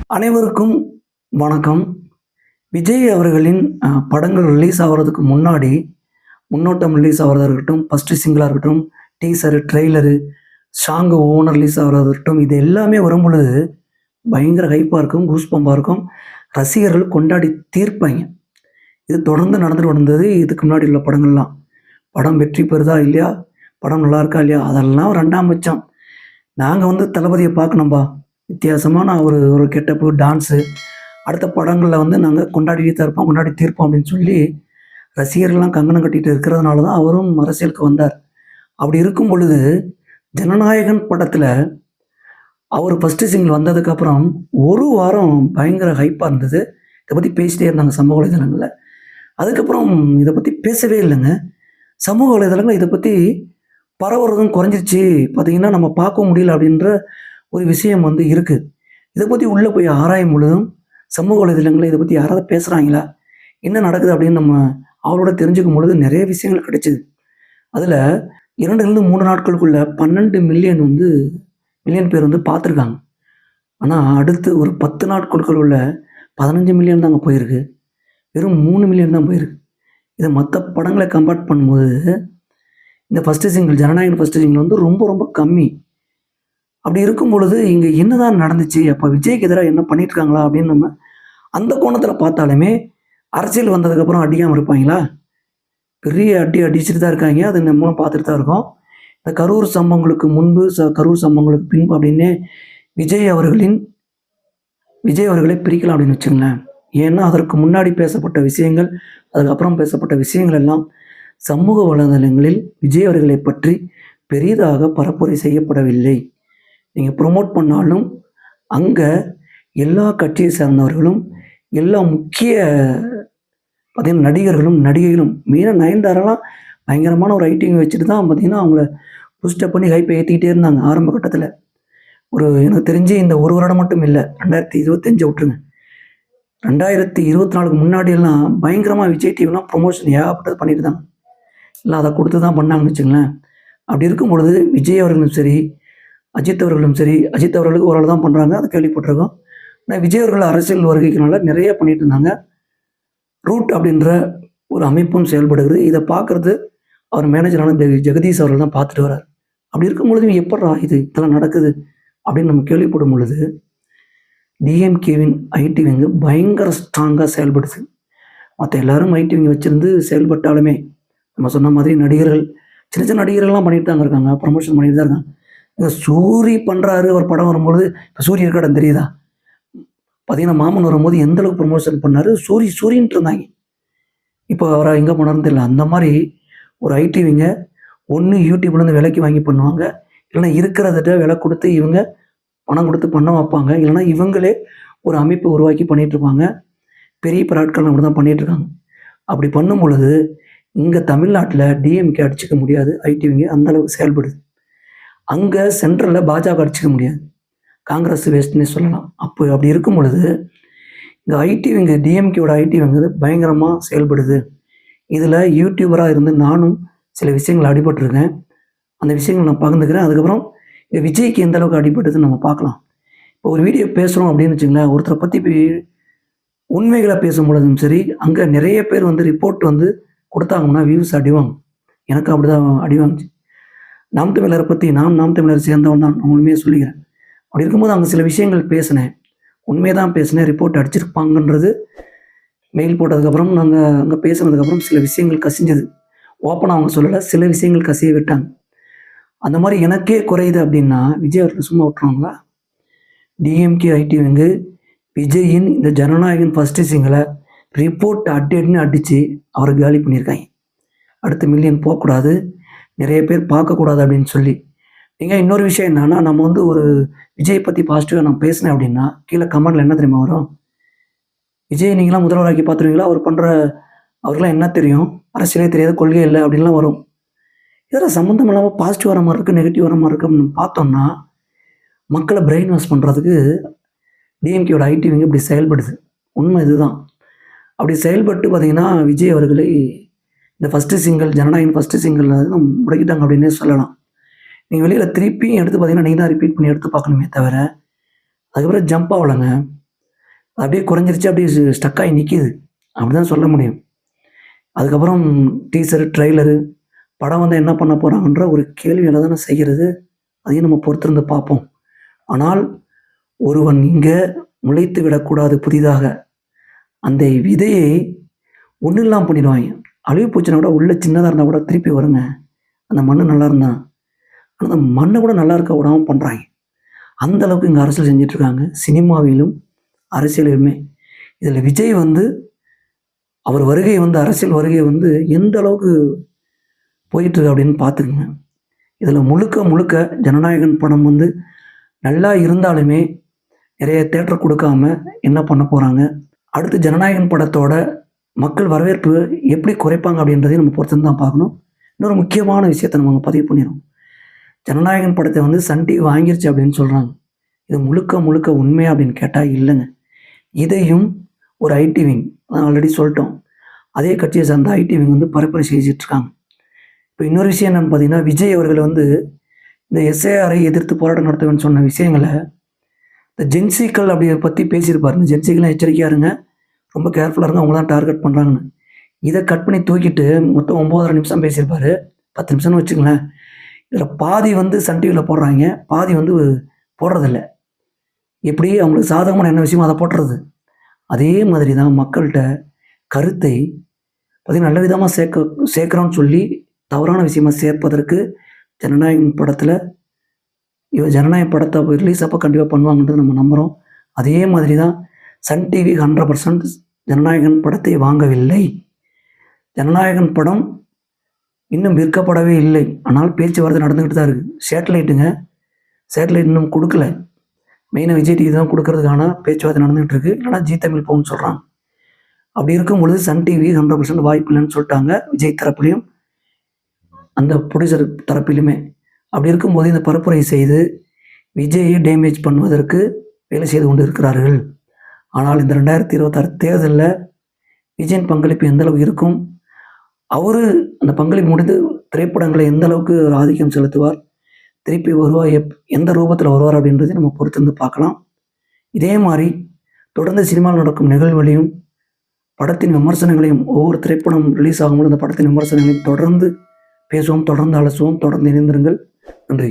அனைவருக்கும் வணக்கம். விஜய் அவர்களின் படங்கள் ரிலீஸ் ஆகுறதுக்கு முன்னாடி, முன்னோட்டம் ரிலீஸ் ஆகுறதா இருக்கட்டும், ஃபர்ஸ்ட் சிங்கிளா இருக்கட்டும், டீசரு, ட்ரெய்லரு, சாங் ஒவ்வொன்னும் ரிலீஸ் ஆகுறதா இருக்கட்டும், இது எல்லாமே வரும்பொழுது பயங்கர ஹைப்பா இருக்கும், கூஸ்பம்பா இருக்கும். ரசிகர்கள் கொண்டாடி தீர்ப்பாய்ங்க. இது தொடர்ந்து நடந்துட்டு வந்தது இதுக்கு முன்னாடி உள்ள படங்கள்லாம். படம் வெற்றி பெறுதா இல்லையா? படம் நல்லா இருக்கா இல்லையா? அதெல்லாம் 2ஆம் பட்சம். நாங்க தளபதிய பார்க்கணும்பா. வித்தியாசமான ஒரு ஒரு கெட்டப்பு, டான்ஸு, அடுத்த படங்கள்ல நாங்க கொண்டாடிட்டே தான் இருப்போம், கொண்டாடி தீர்ப்போம் அப்படின்னு சொல்லி ரசிகர்கள்லாம் கங்கணம் கட்டிட்டு இருக்கிறதுனால தான் அவரும் அரசியலுக்கு வந்தார். அப்படி இருக்கும் பொழுது, ஜனநாயகன் படத்துல அவர் ஃபர்ஸ்ட்டு சிங்கிள் வந்ததுக்கப்புறம் 1 வாரம் பயங்கர ஹைப்பா இருந்தது. இத பத்தி பேசிட்டே இருந்தாங்க சமூக வலைதளங்கள்ல. அதுக்கப்புறம் இத பத்தி பேசவே இல்லங்க. சமூக வலைதளங்கள்ல இத பத்தி பரவுறதும் குறைஞ்சிருச்சு. பார்த்தீங்கன்னா, நம்ம பார்க்கவும் முடியல அப்படின்ற ஒரு விஷயம் இருக்கு. இத பத்தி உள்ள போய் ஆராயும் பொழுதும், சமூக வலைதளங்கள்ல இத பத்தி யாராவது பேசுறாங்களா? என்ன நடக்குது அப்படின்னு நம்ம ஆவலோட தெரிஞ்சுக்கும் பொழுது நெறைய விஷயங்கள் கிடைச்சது. அதுல 2லிருந்து 3 நாட்களுக்குள்ள 12 மில்லியன் மில்லியன் பேர் பார்த்துருக்காங்க. ஆனா, அடுத்து ஒரு 10 நாட்களுக்குள்ள 15 மில்லியன் தாங்க போயிருக்கு. வெறும் 3 மில்லியன் தான் போயிருக்கு. இத மத்த படங்கள கம்பேர் பண்ணும்போது, இந்த first single Jana Nayagan first single ரொம்ப ரொம்ப கம்மி. அப்படி இருக்கும் பொழுது, இங்க என்னதான் நடந்துச்சு? அப்ப விஜய்க்கு எதிரா என்ன பண்ணியிருக்காங்களா? அப்படின்னு நம்ம அந்த கோணத்துல பார்த்தாலுமே, அரசியல் வந்ததுக்கப்புறம் அடிக்காம இருப்பாங்களா? பெரிய அடி அடிச்சுட்டு தான் இருக்காங்க. அது நம்மளும் பார்த்துட்டு தான் இருக்கோம். இந்த கரூர் சம்பவங்களுக்கு முன்பு, கரூர் சம்பவங்களுக்கு பின்பு அப்படின்னே விஜய் அவர்களின் விஜய் அவர்களை பிரிக்கலாம் அப்படின்னு வச்சுக்கங்களேன். ஏன்னா, அதற்கு முன்னாடி பேசப்பட்ட விஷயங்கள், அதுக்கப்புறம் பேசப்பட்ட விஷயங்கள் எல்லாம் சமூக வலைதளங்களில் விஜய் அவர்களை பற்றி பெரிதாக பரப்புரை செய்யப்படவில்லை. நீங்க ப்ரொமோட் பண்ணாலும், அங்க எல்லா கட்சியை சார்ந்தவர்களும், எல்லா முக்கிய பார்த்தீங்கன்னா நடிகர்களும், நடிகைகளும் மெயினா நயன்தாராலாம் பயங்கரமான ஒரு ஹைட்டிங் வச்சுட்டு தான் பார்த்தீங்கன்னா, அவங்கள பூஸ்டப் பண்ணி ஹைப்ப ஏத்திக்கிட்டே இருந்தாங்க ஆரம்ப கட்டத்துல. எனக்கு தெரிஞ்சு இந்த 1 வருடம் மட்டும் இல்ல. 2025 விட்டுருங்க. 2024க்கு முன்னாடியெல்லாம் பயங்கரமா விஜய் டிவிலாம் ப்ரமோஷன் ஏகப்பட்டது பண்ணிட்டு இருந்தாங்க. எல்லாம் அத குடுத்து தான் பண்ணாங்கன்னு வச்சுக்கங்களேன். அப்படி இருக்கும் பொழுது விஜய் அவர்களும் சரி, அஜித் அவர்களும் சரி, அஜித் அவர்களுக்கு ஒரு ஆள் தான் பண்றாங்க. அத கேள்விப்பட்டிருக்கோம். ஆனா விஜய் அவர்கள் அரசியல் வருகைக்குனால நெறைய பண்ணிட்டு இருந்தாங்க. ரூட் அப்படின்ற ஒரு அமைப்பும் செயல்படுகிறது. இத பார்க்கறது அவர் மேனேஜரான ஜெகதீஷ் அவர்கள் தான் பார்த்துட்டு வராரு. அப்படி இருக்கும் பொழுது எப்புட்றா இதெல்லாம் நடக்குது? அப்படின்னு நம்ம கேள்விப்படும் பொழுது, டிஎம்கேவின் ஐடி விங் பயங்கர ஸ்ட்ராங்கா செயல்படுது. மத்த எல்லாரும் ஐடி விங் வச்சிருந்து செயல்பட்டாலுமே, நம்ம சொன்ன மாதிரி நடிகர்கள், சின்ன சின்ன நடிகர்கள்லாம் பண்ணிட்டு தாங்க இருக்காங்க. ப்ரமோஷன் பண்ணிட்டு தான் இருக்காங்க. சூரி பண்றாரு ஒரு படம் வரும்பொழுது, இப்ப சூரி இருக்க இடம் தெரியுதா? பார்த்தீங்கன்னா, மாமன் வரும்போது எந்த அளவுக்கு ப்ரமோஷன் பண்ணாரு. சூரின்ட்டு இருந்தாங்க. இப்போ அவர எங்க போனாருன்னு தெரியல. அந்த மாரி ஒரு ஐடி விங்க ஒண்ணு யூடியூப்லேருந்து விலைக்கு வாங்கி பண்ணுவாங்க. இல்லன்னா இருக்கிறத விலை குடுத்து இவங்க பணம் குடுத்து பண்ண வைப்பாங்க. இல்லன்னா இவங்களே ஒரு அமைப்பு உருவாக்கி பண்ணிட்டு இருப்பாங்க. பெரிய பெரிய ஆட்கள் அப்படிதான் பண்ணிட்டு இருக்காங்க. அப்படி பண்ணும் பொழுது, இங்க தமிழ்நாட்டுல டிஎம்கே அடிச்சுக்க முடியாது. ஐடி விங் அந்த அளவுக்கு செயல்படுது. அங்க சென்ட்ரல்ல பாஜக அடிச்சுக்க முடியாது. காங்கிரஸ் வேஸ்ட்ன்னே சொல்லலாம். அப்படி இருக்கும் பொழுது, இந்த ஐடி விங் டிஎம்கேவோட ஐடி விங் பயங்கரமா செயல்படுது. இதுல யூடியூபரா இருந்து நானும் சில விஷயங்கள் அடிபட்டுருக்கேன். அந்த விஷயங்கள நான் பகிர்ந்துக்கிறேன். அதுக்கப்புறம் விஜய்க்கு எந்த அளவுக்கு அடிபட்டதுன்னு நம்ம பார்க்கலாம். இப்போ ஒரு வீடியோ பேசுறோம் அப்படின்னு வச்சுக்கங்களேன், ஒருத்தர பத்தி உண்மைகள பேசும்பொழுதும் சரி, அங்க நெறைய பேர் ரிப்போர்ட் குடுத்தாங்கன்னா வியூஸ் அடிவாங்கும். எனக்கு அப்படிதான் அடி வாங்குச்சு. நாம் தமிழர பத்தி நாம் தமிழரை சேர்ந்தவன் தான் நான் உண்மைய சொல்லிக்கிறேன். அப்படி இருக்கும்போது அங்க சில விஷயங்கள் பேசினேன். உண்மைய தான் பேசினேன். ரிப்போர்ட் அடிச்சிருப்பாங்கன்றது மெயில் போட்டதுக்கப்புறம், நாங்க அங்க பேசினதுக்கப்புறம் சில விஷயங்கள் கசிஞ்சது. ஓப்பனா அவங்க சொல்லல. சில விஷயங்கள் கசிய விட்டாங்க. அந்த மாரி எனக்கே குறையுது அப்படின்னா, விஜய் அவர்கள் சும்மா விட்டுருவாங்களா? டிஎம்கே ஐடி விங் விஜயின் இந்த ஜனநாயகன் ஃபர்ஸ்ட் சிங்கிள ரிப்போர்ட் அடின்னு அடிச்சு அவர காலி பண்ணியிருக்காங்க. அடுத்த மில்லியன் போக்கூடாது. நெறைய பேர் பார்க்கக்கூடாது அப்படின்னு சொல்லி. இன்னொரு விஷயம் என்னன்னா, நம்ம ஒரு விஜய் பத்தி பாசிட்டிவா நான் பேசினேன் அப்படின்னா, கீழ கமெண்ட்ல என்ன தெரியுமா வரும்? "விஜய் நீங்கலாம் முதல்வராக்கி பார்த்துருவீங்களா? அவருக்கெல்லாம் என்ன தெரியும்? அரசியலே தெரியாது, கொள்கை இல்ல" அப்படின்லாம் வரும். இதெல்லாம் சம்மந்தம் இல்லாம பாசிட்டிவ் வர மாரி இருக்கு, நெகட்டிவ் வர மாரி இருக்கு அப்படின்னு பார்த்தோம்னா, மக்கள பிரெயின் வாஷ் பண்றதுக்கு டிஎம்கேவோட ஐடி விங் இப்படி செயல்படுது. உண்மை இதுதான். அப்படி செயல்பட்டு பார்த்தீங்கன்னா, விஜய் அவர்களை இந்த ஃபர்ஸ்ட்டு சிங்கிள் ஜனநாயகன் ஃபர்ஸ்ட்டு சிங்கிள்ல முடக்கிட்டாங்க அப்படின்னே சொல்லலாம். நீங்க வெளியில திருப்பியும் எடுத்து பார்த்தீங்கன்னா, நீங்க தான் ரிப்பீட் பண்ணி எடுத்து பார்க்கணுமே தவிர, அதுக்கப்புறம் ஜம்ப் ஆவலங்க. அப்படியே குறைஞ்சிருச்சு, அப்படியே ஸ்டக் ஆகி நிற்கிது அப்படி தான் சொல்ல முடியும். அதுக்கப்புறம் டீசரு, ட்ரெய்லரு, படம் வந்து என்ன பண்ண போகிறாங்கன்ற ஒரு கேள்வியில தானே செய்கிறது. அதையும் நம்ம பொறுத்திருந்து பார்ப்போம். ஆனால் ஒருவன் இங்கே முளைத்து விடக்கூடாது புதிதாக. அந்த விதையை ஒன்றும் இல்லாமல் பண்ணிடுவாங்க. அழுகி போச்சுன்னா கூட உள்ள சின்னதாக இருந்தால் கூட திருப்பி வருங்க. அந்த மண் நல்லா இருந்தா. ஆனால் அந்த மண்ணை கூட நல்லா இருக்க விடாமல் பண்ணுறாங்க. அந்த அளவுக்கு இங்கே அரசியல் செஞ்சிட்ருக்காங்க. சினிமாவிலும் அரசியலிலுமே. இதில் விஜய் வந்து அவர் வருகை வந்து அரசியல் வருகை வந்து எந்த அளவுக்கு போயிட்டுருக்கு அப்படின்னு பார்த்துக்குங்க. இதில் முழுக்க முழுக்க ஜனநாயகன் படம் வந்து நல்லா இருந்தாலுமே நிறைய தேட்டர் கொடுக்காம என்ன பண்ண போகிறாங்க, அடுத்து ஜனநாயகன் படத்தோட மக்கள் வரவேற்பு எப்படி குறைப்பாங்க அப்படின்றதையும் நம்ம பொறுத்து தான் பார்க்கணும். இன்னொரு முக்கியமான விஷயத்த நம்ம பதிவு பண்ணிடுறோம். ஜனநாயகன் படத்தை வந்து சன் டிவி வாங்கிருச்சு அப்படின்னு சொல்கிறாங்க. இது முழுக்க முழுக்க உண்மையா அப்படின்னு கேட்டால் இல்லைங்க. இதையும் ஒரு ஐடி விங், நான் ஆல்ரெடி சொல்லிட்டோம், அதே கட்சியை சார்ந்த ஐடி விங் வந்து பரப்புரை செஞ்சிட்ருக்காங்க. இப்போ இன்னொரு விஷயம் என்னென்னு பார்த்தீங்கன்னா, விஜய் அவர்கள் வந்து இந்த எஸ்ஐஆரை எதிர்த்து போராட்டம் நடத்துவேன்னு சொன்ன விஷயங்களை இந்த ஜென்சிக்கள் அப்படி பற்றி பேசியிருப்பார். இந்த ஜென்சிக்கெலாம் எச்சரிக்கையாக இருங்க, ரொம்ப கேர்ஃபுல்லாக இருங்க, அவங்க தான் டார்கெட் பண்ணுறாங்கன்னு. இதை கட் பண்ணி தூக்கிட்டு மொத்தம் 9.5 நிமிஷம் பேசியிருப்பார். 10 நிமிஷம்னு வச்சுங்களேன். இதில் பாதி வந்து சன் டிவியில் போடுறாங்க, பாதி வந்து போடுறதில்ல. எப்படி அவங்களுக்கு சாதகமான என்ன விஷயமோ அதை போட்டுறது. அதே மாதிரி தான் மக்கள்கிட்ட கருத்தை பார்த்திங்கன்னா நல்ல விதமாக சேர்க்குறோன்னு சொல்லி தவறான விஷயமாக சேர்ப்பதற்கு ஜனநாயகன் படத்தில் ஜனநாயக படத்தை ரிலீஸ் அப்போ கண்டிப்பாக பண்ணுவாங்கன்றது நம்ம நம்புகிறோம். அதே மாதிரி தான் சன் டிவி 100% ஜனநாயகன் படத்தை வாங்கவில்லை. ஜனநாயகன் படம் இன்னும் விற்கப்படவே இல்லை. ஆனால் பேச்சுவார்த்தை நடந்துக்கிட்டு தான் இருக்குது. சேட்டலைட் இன்னும் கொடுக்கல. மெயினாக விஜய் டிவி தான் கொடுக்கறதுக்கான பேச்சுவார்த்தை நடந்துகிட்டு இருக்குது. இல்லைனா ஜி தமிழ் போகும்னு சொல்கிறாங்க. அப்படி இருக்கும் பொழுது சன் டிவி 100% வாய்ப்பு இல்லைன்னு சொல்லிட்டாங்க, விஜய் தரப்புலையும் அந்த ப்ரொடியூசர் தரப்பிலுமே. அப்படி இருக்கும்போது இந்த பரப்புரை செய்து விஜயை டேமேஜ் பண்ணுவதற்கு வேலை செய்து கொண்டு இருக்கிறார்கள். ஆனால் இந்த 2026 தேர்தலில் விஜயின் பங்களிப்பு எந்த அளவுக்கு இருக்கும், அவர் அந்த பங்களிப்பு முடிந்து திரைப்படங்களை எந்த அளவுக்கு ஆதிக்கம் செலுத்துவார், திருப்பி வருவார், எந்த ரூபத்தில் வருவார் அப்படின்றதை நம்ம பொறுத்திருந்து பார்க்கலாம். இதே மாதிரி தொடர்ந்து சினிமாவில் நடக்கும் நிகழ்வுகளையும் படத்தின் விமர்சனங்களையும் ஒவ்வொரு திரைப்படம் ரிலீஸ் ஆகும்போது அந்த படத்தின் விமர்சனங்களையும் தொடர்ந்து பேசுவோம், தொடர்ந்து அலசுவோம். தொடர்ந்து இணைந்திருங்கள். நன்றி.